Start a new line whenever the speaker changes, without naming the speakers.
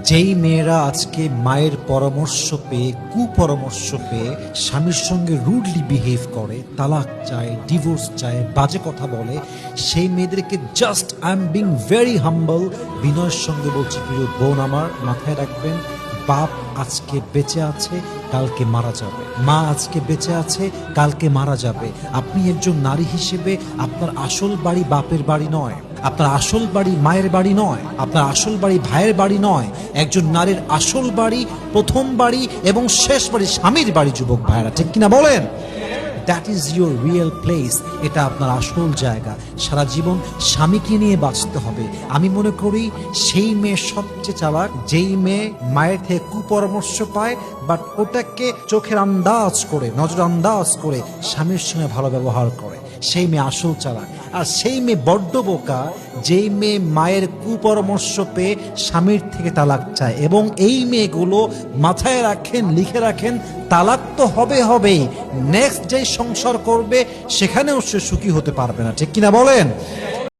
যেই মেয়েরা আজকে মায়ের পরামর্শ পেয়ে কুপরামর্শ পেয়ে স্বামীর সঙ্গে রুডলি বিহেভ করে, তালাক চায়, ডিভোর্স চায়, বাজে কথা বলে, সেই মেয়েদেরকে just I am being very হাম্বল বিনয়ের সঙ্গে বলছি, প্রিয় বোন আমার, মাথায় রাখবেন, বাপ আজকে বেঁচে আছে, কালকে মারা যাবে। মা আজকে বেঁচে আছে, কালকে মারা যাবে। আপনি একজন নারী হিসেবে আপনার আসল বাড়ি বাপের বাড়ি নয়, আপনার আসল বাড়ি মায়ের বাড়ি নয়, আপনার আসল বাড়ি ভাইয়ের বাড়ি নয়। একজন নারীর আসল বাড়ি, প্রথম বাড়ি এবং শেষ বাড়ি স্বামীর বাড়ি, যুবক ভাইরা, ঠিক কিনা বলেন? That is your real place. এটা আপনার আসল জায়গা। সারা জীবন স্বামীকে নিয়ে বাঁচতে হবে। আমি মনে করি সেই মেয়ে সবচেয়ে চালাক, যেই মেয়ে মায়ের থেকে কুপরামর্শ পায় বাট ওটাকে চোখের আন্দাজ করে, নজর আন্দাজ করে স্বামীর সঙ্গে ভালো ব্যবহার করে, সেই মেয়ে আসল চালাক। আর সেই মেয়ে বড্ড বোকা, যেই মেয়ে মায়ের কুপরামর্শ পেয়ে স্বামীর থেকে তালাক চায়। এবং এই মেয়েগুলো মাথায় রাখেন, লিখে রাখেন, তালাক তো হবেই, নেক্সট যে সংসার করবে সেখানেও সে সুখী হতে পারবে না, ঠিক কিনা বলেন?